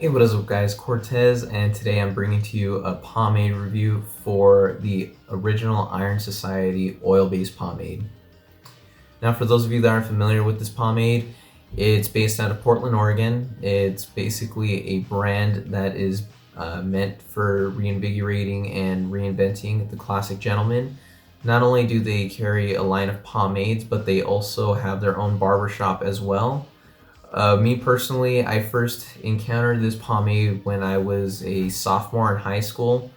Hey, what is up guys, Cortez, and today I'm bringing to you a pomade review for the original Iron Society oil-based pomade. Now for those of you that aren't familiar with this pomade, it's based out of Portland, Oregon. It's basically a brand that is meant for reinvigorating and reinventing the classic gentleman. Not only do they carry a line of pomades, but they also have their own barbershop as well. Me personally, I first encountered this pomade when I was a sophomore in high school.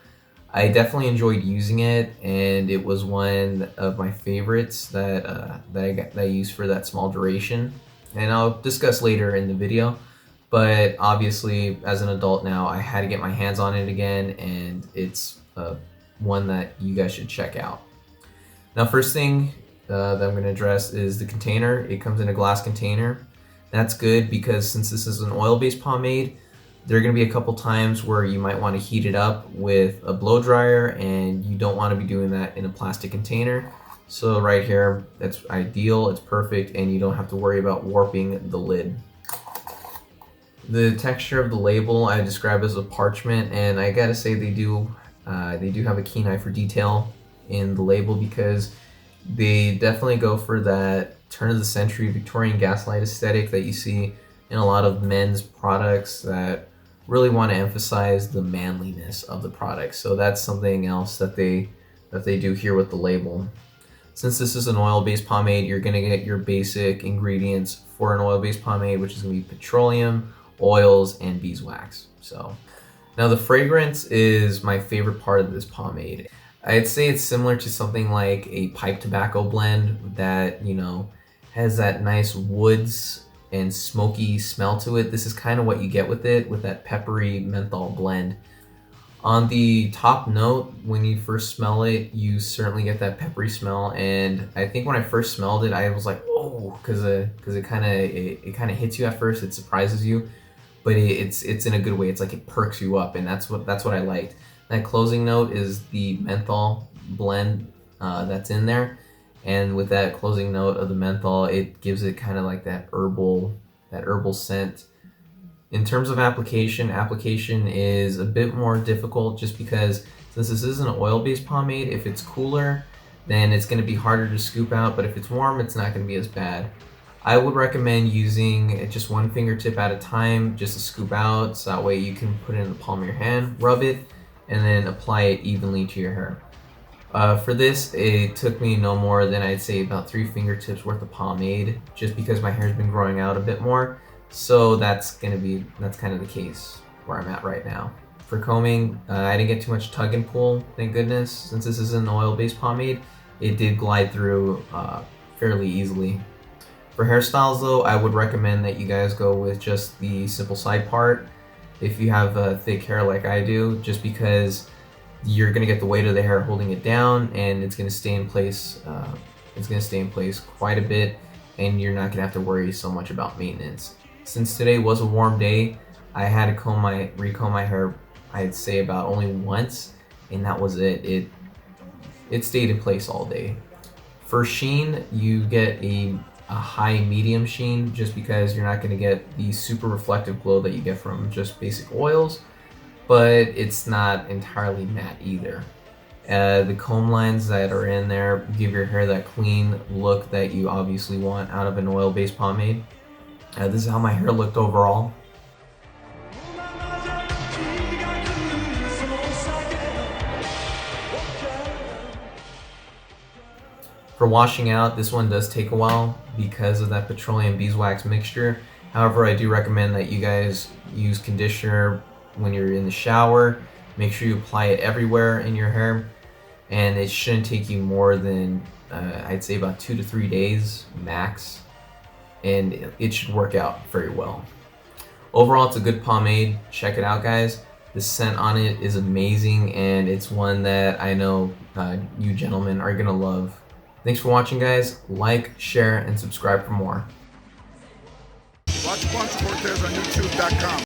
I definitely enjoyed using it, and it was one of my favorites that I used for that small duration. And I'll discuss later in the video. But obviously, as an adult now, I had to get my hands on it again, and it's one that you guys should check out. Now, first thing that I'm going to address is the container. It comes in a glass container. That's good because since this is an oil-based pomade, there are going to be a couple times where you might want to heat it up with a blow dryer, and you don't want to be doing that in a plastic container. So right here, that's ideal, it's perfect, and you don't have to worry about warping the lid. The texture of the label I describe as a parchment, and I gotta say they do have a keen eye for detail in the label because they definitely go for that turn of the century Victorian gaslight aesthetic that you see in a lot of men's products that really want to emphasize the manliness of the product. So that's something else that they do here with the label. Since this is an oil-based pomade, you're going to get your basic ingredients for an oil-based pomade, which is going to be petroleum, oils, and beeswax. So now the fragrance is my favorite part of this pomade. I'd say it's similar to something like a pipe tobacco blend that, has that nice woods and smoky smell to it. This is kind of what you get with it, with that peppery menthol blend. On the top note, when you first smell it, you certainly get that peppery smell, and I think when I first smelled it, I was like, oh, because it kind of hits you at first, it surprises you, but it's in a good way. It's like it perks you up, and that's what I liked. That closing note is the menthol blend that's in there. And with that closing note of the menthol, it gives it kind of like that herbal scent. In terms of application is a bit more difficult just because since this is an oil-based pomade, if it's cooler, then it's going to be harder to scoop out, but if it's warm, it's not going to be as bad. I would recommend using just one fingertip at a time just to scoop out, so that way you can put it in the palm of your hand, rub it, and then apply it evenly to your hair. For this, it took me no more than I'd say about 3 fingertips worth of pomade, just because my hair's been growing out a bit more. So that's kind of the case where I'm at right now. For combing, I didn't get too much tug and pull, thank goodness. Since this is an oil-based pomade, it did glide through fairly easily. For hairstyles though, I would recommend that you guys go with just the simple side part if you have thick hair like I do, just because you're going to get the weight of the hair holding it down, and it's going to stay in place. It's going to stay in place quite a bit, and you're not going to have to worry so much about maintenance. Since today was a warm day, I had to recomb my hair, I'd say about only once, and that was it. It stayed in place all day. For sheen, you get a high medium sheen, just because you're not going to get the super reflective glow that you get from just basic oils, but it's not entirely matte either. The comb lines that are in there give your hair that clean look that you obviously want out of an oil-based pomade. This is how my hair looked overall. For washing out, this one does take a while because of that petroleum beeswax mixture. However, I do recommend that you guys use conditioner when you're in the shower. Make sure you apply it everywhere in your hair, and it shouldn't take you more than I'd say about 2 to 3 days max, and it should work out very well. Overall, it's a good pomade. Check it out, guys. The scent on it is amazing, and it's one that I know you gentlemen are gonna love. Thanks for watching, guys. Like, share, and subscribe for more. Watch Cortez on YouTube.com.